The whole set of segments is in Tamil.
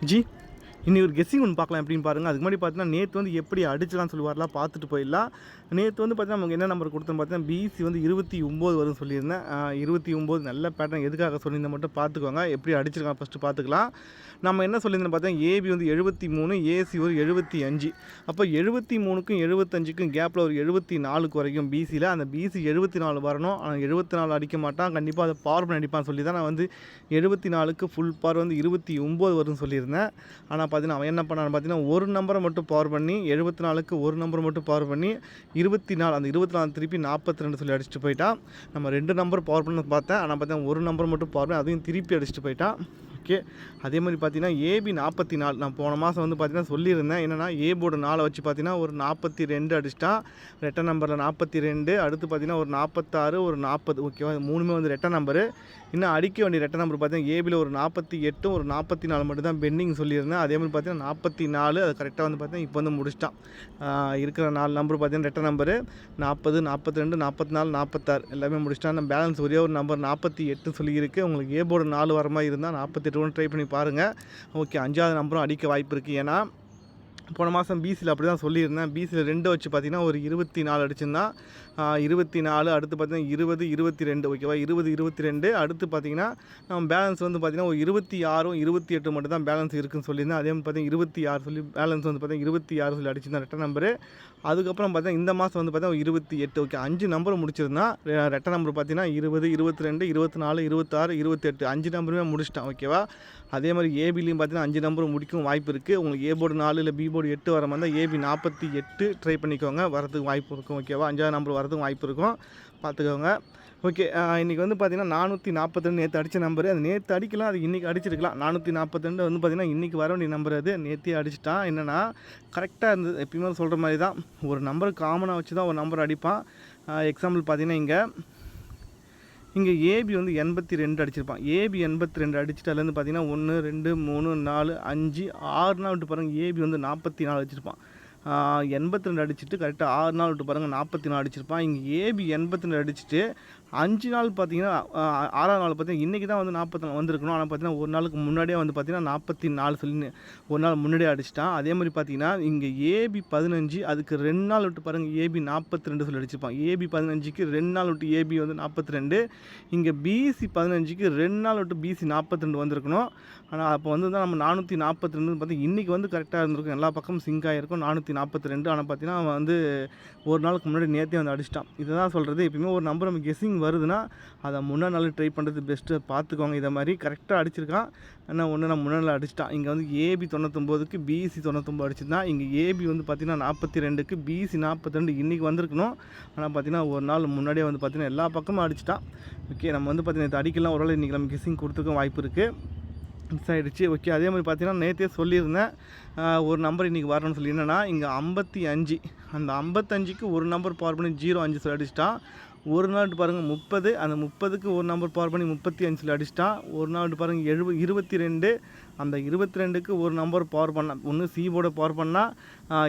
ஜி இனி ஒரு கெஸ்ஸிங் ஒன்று பார்க்கலாம் எப்படின்னு பாருங்கள். அதுக்கு முன்னாடி பார்த்தீங்கன்னா நேற்று வந்து எப்படி அடிச்சலாம்னு சொல்லுவார்லாம் பார்த்துட்டு போயிடலாம். நேற்று வந்து பார்த்தீங்கன்னா நமக்கு என்ன நம்பர் கொடுத்தோன்னு பார்த்தீங்கன்னா பிசி வந்து 29 வரும்னு சொல்லியிருந்தேன். 29 நல்ல பேட்டர்ன் எதுக்காக சொல்லியிருந்தேன் மட்டும் பார்த்துக்கோங்க. எப்படி அடிச்சிருக்காங்க ஃபஸ்ட்டு பார்த்துக்கலாம். நம்ம என்ன சொல்லியிருந்தோம் பார்த்தீங்கன்னா ஏபி வந்து 73, ஏசி ஒரு 75. அப்போ 73க்கும் 75க்கும் கேப்பில் ஒரு 74 குறைக்கும் பிசியில். அந்த பிசி 74 வரணும். ஆனால் 74 அடிக்க மாட்டான், கண்டிப்பாக அதை பவர் பண்ணி அடிப்பான்னு சொல்லி தான் நான் வந்து 74க்கு ஃபுல் பவர் வந்து 29 வரும்னு சொல்லியிருந்தேன். ஆனால் பார்த்தீங்கன்னா அவன் என்ன பண்ணான்னு பார்த்தீங்கன்னா ஒரு நம்பரை மட்டும் பவர் பண்ணி 74க்கு ஒரு நம்பரை மட்டும் பவர் பண்ணி 24 அந்த 24 திருப்பி 42 சொல்லி அடிச்சுட்டு போயிட்டான். நம்ம 2 நம்பர் பவர் பண்ண பார்த்தேன், ஆனால் பார்த்தீங்கன்னா ஒரு நம்பர் மட்டும் பவர் பண்ணி அதையும் திருப்பி அடிச்சுட்டு போயிட்டான். ஓகே, அதே மாதிரி பார்த்தீங்கன்னா ஏபி 44 நான் போன மாதம் வந்து பார்த்தீங்கன்னா சொல்லியிருந்தேன். என்னென்னா ஏ போர்டு 4 வச்சு பார்த்தீங்கன்னா ஒரு 42 அடிச்சிட்டான். ரெட்டை நம்பரில் 42, அடுத்து பார்த்தீங்கன்னா ஒரு 46, ஒரு 40. ஓகேவா, மூணுமே வந்து ரெட்டை நம்பரு. இன்னும் அடிக்க வேண்டிய ரெட்டை நம்பர் பார்த்தீங்கன்னா ஏபியில் ஒரு 48, ஒரு 44 மட்டும் தான் பெண்டிங் சொல்லியிருந்தேன். அதே மாதிரி பார்த்தீங்கன்னா 44 அது கரெக்டாக வந்து பார்த்தீங்கன்னா இப்போ வந்து முடிச்சிட்டான். இருக்கிற 4 நம்பர் பார்த்தீங்கன்னா ரெட்டை நம்பரு 40, 42, 44, 46 எல்லாமே முடிச்சிட்டான். நம்ம பேலன்ஸ் ஒரே ஒரு நம்பர் 48 சொல்லியிருக்கு. உங்களுக்கு ஏ போர்டு 4 வர மாதிரி இருந்தால் 48 ட்ரை பண்ணி பாருங்கள். ஓகே, 5வது நம்பரும் அடிக்க வாய்ப்பு இருக்குது. ஏன்னா போன மாதம் பிசியில் அப்படி தான் சொல்லியிருந்தேன். பிசியில் 2 வச்சு பார்த்தீங்கன்னா ஒரு 24 அடிச்சிருந்தான். 24, அடுத்து பார்த்தீங்கன்னா 20, 22. ஓகேவா, 20, 22. அடுத்து பார்த்தீங்கன்னா நம்ம பேலன்ஸ் வந்து பார்த்தீங்கன்னா ஒரு 26, 28 மட்டும் தான் பேலன்ஸ் இருக்குதுன்னு சொல்லியிருந்தேன். அதே மாதிரி பார்த்தீங்கன்னா 26 சொல்லி பேலன்ஸ் வந்து பார்த்தீங்கன்னா 26 சொல்லி அடிச்சிருந்தேன் ரெட்டை நம்பரு. அதுக்கப்புறம் பார்த்தீங்கன்னா இந்த மாதம் வந்து பார்த்தீங்கன்னா 28. ஓகே, 5 நம்பர் முடிச்சிருந்தான். ரெட்டை நம்பர் பார்த்தீங்கன்னா 20, 22, 24, 26, 28 5 நம்பருமே முடிச்சிட்டான். ஓகேவா, அதே மாதிரி ஏபிலையும் பார்த்தீங்கன்னா 5 நம்பரும் முடிக்கும் வாய்ப்பு இருக்குது. உங்களுக்கு ஏ போர்டு 4 இல்லை பி போர்டு 8 வர மாதிரி தான் ஏபி 48 ட்ரை பண்ணிக்கோங்க, வரதுக்கு வாய்ப்பு இருக்கும். ஓகேவா, 5வது நம்பர் வரதுக்கு வாய்ப்பு இருக்கும், பார்த்துக்கோங்க. ஓகே, இன்றைக்கி வந்து பார்த்திங்கன்னா 442 நேற்று அடித்த நம்பரு. அது நேற்று அடிக்கலாம், அது இன்றைக்கி அடிச்சிருக்கலாம். 442 வந்து பார்த்திங்கன்னா இன்றைக்கி வர வேண்டிய நம்பர், அது நேற்றே அடிச்சிட்டான். என்னென்னா கரெக்டாக இருந்தது. எப்பயுமே சொல்கிற மாதிரி தான் ஒரு நம்பர் காமனாக வச்சு தான் ஒரு நம்பர் அடிப்பான். எக்ஸாம்பிள் பார்த்திங்கன்னா இங்கே ஏபி வந்து 82 அடிச்சிருப்பான். ஏபி 82 அடிச்சுட்டு அதுலேருந்து பார்த்தீங்கன்னா 1, 2, 3, 4, 5, 6 நாள் விட்டு பாருங்கள் ஏபி வந்து 44 அடிச்சிருப்பான். 82 அடிச்சுட்டு கரெக்டாக 6 நாள் விட்டு பாருங்கள் 44 அடிச்சிருப்பான். இங்கே ஏபி 82 அடிச்சுட்டு 5 நாள் பார்த்தீங்கன்னா 6ஆவது நாள் பார்த்தீங்கன்னா இன்றைக்கி தான் வந்து 44 வந்திருக்கணும். ஆனால் பார்த்தீங்கன்னா ஒரு நாளுக்கு முன்னாடியே வந்து பார்த்தீங்கன்னா 44 சொல்லி ஒரு நாள் முன்னாடியே அடிச்சிட்டான். அதே மாதிரி பார்த்தீங்கன்னா இங்கே ஏபி 15 அதுக்கு 2 நாள் விட்டு பாருங்கள் ஏபி 42 சொல்லி அடிச்சிருப்பான். ஏபி 15க்கு 2 நாள் விட்டு ஏபி வந்து 42. இங்கே பிசி 15க்கு 2 நாள் விட்டு பிசி 42 வந்திருக்கணும். ஆனால் அப்போ வந்து தான் நம்ம 442 பார்த்து இன்றைக்கி வந்து கரெக்டாக இருந்திருக்கும், எல்லா பக்கமும் சிங்க் ஆகிருக்கும் 442. ஆனால் பார்த்தீங்கன்னா அவன் வந்து ஒரு நாளுக்கு முன்னாடி நேற்றே வந்து அடிச்சிட்டான். இதை தான் சொல்கிறது, எப்பயுமே ஒரு நம்பர் நம்ம கெஸ்ஸிங் வருதுன்னா அதை முன்னாடி நாள் ட்ரை பண்ணுறது பெஸ்ட்டு, பார்த்துக்கோங்க. இதை மாதிரி கரெக்டாக அடிச்சிருக்கான். ஆனால் ஒன்று நான் முன்னாடி அடிச்சிட்டான். இங்கே வந்து ஏபி 99க்கு பிசி 99 அடிச்சிருந்தான். இங்கே ஏபி வந்து பார்த்திங்கன்னா 42க்கு பிசி 42 இன்றைக்கி வந்திருக்கணும். ஆனால் பார்த்திங்கன்னா ஒரு நாள் முன்னாடியே வந்து பார்த்திங்கன்னா எல்லா பக்கமும் அடிச்சிட்டான். ஓகே, நம்ம வந்து பார்த்திங்கன்னா அடிக்கலாம் ஒரு வேளை இன்றைக்கி நம்ம கெஸ்ஸிங் கொடுத்துருக்க வாய்ப்பு இருக்குது, மிஸ் ஆகிடுச்சு. ஓகே, அதே மாதிரி பார்த்தீங்கன்னா நேற்றே சொல்லியிருந்தேன் ஒரு நம்பர் இன்றைக்கி வரணும்னு சொல்லி. என்னென்னா இங்கே 55 அந்த 55க்கு ஒரு நம்பர் பவர் பண்ணி 05 சொல்லி அடிச்சிட்டான். ஒரு நாள் பாருங்கள் 30 அந்த 30க்கு ஒரு நம்பர் பவர் பண்ணி 35 சொல்லி அடிச்சிட்டான். ஒரு நாள் பாருங்கள் 22 அந்த 22க்கு ஒரு நம்பர் பவர் பண்ணால் ஒன்று சி போர்டை பவர் பண்ணால்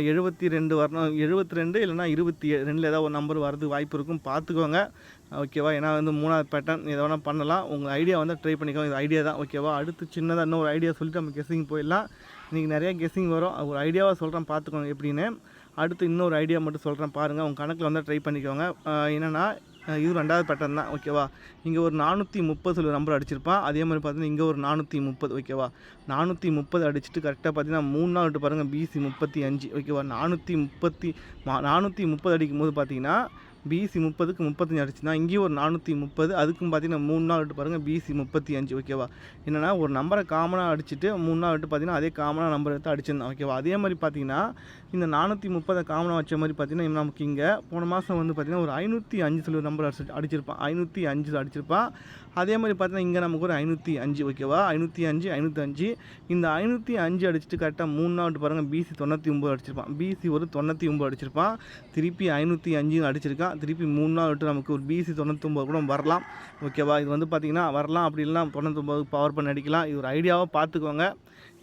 72 வரணும், 72 இல்லைனா 27 ரெண்டில் ஏதாவது ஒரு நம்பர் வரதுக்கு வாய்ப்பு இருக்கும், பார்த்துக்கோங்க. ஓகேவா, ஏன்னா வந்து 3வது பேட்டர்ன் எதை வேணால் பண்ணலாம். உங்கள் ஐடியா வந்து ட்ரை பண்ணிக்கோங்க, இது ஐடியா தான். ஓகேவா, அடுத்து சின்னதாக இன்னொரு ஐடியா சொல்லிட்டு நம்ம கெஸ்ஸிங் போயிடலாம். இன்றைக்கி நிறையா கெஸ்ஸிங் வரும், ஒரு ஐடியாவாக சொல்கிறேன், பார்த்துக்கோங்க எப்படின்னு. அடுத்து இன்னொரு ஐடியா மட்டும் சொல்கிறேன் பாருங்கள், உங்கள் கணக்கில் வந்து ட்ரை பண்ணிக்கோங்க. என்னென்னா இது 2வது பேட்டர்ன் தான். ஓகேவா, இங்கே ஒரு 430 சொல்லி நம்பர் அடிச்சிருப்பான். அதே மாதிரி பார்த்தீங்கன்னா இங்கே ஒரு 430. ஓகேவா, 430 அடிச்சுட்டு கரெக்டாக பார்த்தீங்கன்னா 3 நாள் விட்டு பாருங்கள் பிசி 35. ஓகேவா, 430 அடிக்கும் போது பார்த்தீங்கன்னா பிசி 30க்கு 35 அடிச்சுன்னா இங்கேயும் ஒரு 430. அதுக்கும் பார்த்தீங்கன்னா 3 நாள் விட்டு பாருங்கள் பிசி 35. ஓகேவா, என்னென்னா ஒரு நம்பரை காமனாக அடிச்சுட்டு 3 நாள் விட்டு பார்த்தீங்கன்னா அதே காமனாக நம்பர் எடுத்து அடிச்சிருந்தான். ஓகேவா, அதே மாதிரி பார்த்தீங்கன்னா இந்த 430 காமனாக வச்ச மாதிரி பார்த்தீங்கன்னா நமக்கு இங்கே போன மாதம் வந்து பார்த்தீங்கன்னா ஒரு 505 சொல்லி ஒரு நம்பர் அடிச்சிருப்பான். 505 அடிச்சிருப்பான். அதே மாதிரி பார்த்தீங்கன்னா இங்கே நமக்கு ஒரு 505. ஓகேவா, 505 இந்த 505 அடிச்சுட்டு கரெக்டாக 3 நாள் விட்டு பாருங்கள் பிசி 99 அடிச்சிருப்பான். பிசி ஒரு 99 அடிச்சிருப்பான். திருப்பி 505 அடிச்சிருக்கான். திருப்பி 3 நாள் விட்டு நமக்கு ஒரு பிசி 99 கூட வரலாம். ஓகேவா, இது வந்து பார்த்திங்கன்னா வரலாம், அப்படி இல்லைனா 99 பவர் பண்ணி அடிக்கலாம். இது ஒரு ஐடியாவாக பார்த்துக்கோங்க.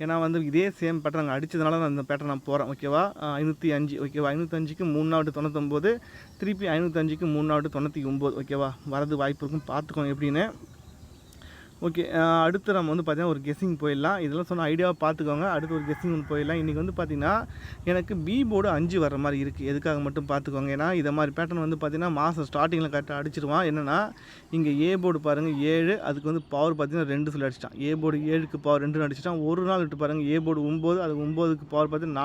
ஏன்னா வந்து இதே சேம் பேட்டர்ன் நாங்கள் அடித்ததுனால நான் இந்த பேட்டர்ன் நான் போகிறேன். ஓகேவா, 505. ஓகேவா, 505க்கு 3 நாள் விட்டு 99, திருப்பி 505க்கு 3 நாள் விட்டு 99. ஓகேவா, வரது வாய்ப்பு இருக்கும், பார்த்துக்கோங்க எப்படின்னு. ஓகே. அடுத்து நம்ம வந்து பார்த்தீங்கன்னா ஒரு கெஸ்ஸிங் போயிடலாம். இதெல்லாம் சொன்ன ஐடியாவா பார்த்துக்கோங்க. அடுத்து ஒரு கெஸ்ஸிங் ஒன்று போயிடலாம். இன்றைக்கி வந்து பார்த்தீங்கன்னா எனக்கு பி போர்டு 5 வர்ற மாதிரி இருக்குது. எதுக்காக மட்டும் பார்த்துக்கோங்க. ஏன்னா இதை மாதிரி பேட்டர்ன் வந்து பார்த்தீங்கன்னா மாதம் ஸ்டார்டிங்கில் கரெக்டாக அடிச்சிடுவான். என்னென்னா இங்கே ஏ போர்டு பாருங்கள் 7, அதுக்கு வந்து பவர் பார்த்தீங்கன்னா 2 சொல்லி அடிச்சிட்டான். ஏ போர்டு 7க்கு பவர் 2 அடிச்சிட்டான். ஒரு நாள் விட்டு பாருங்கள் ஏ போர்டு 9, அது 9க்கு பவர் பார்த்தீங்கன்னா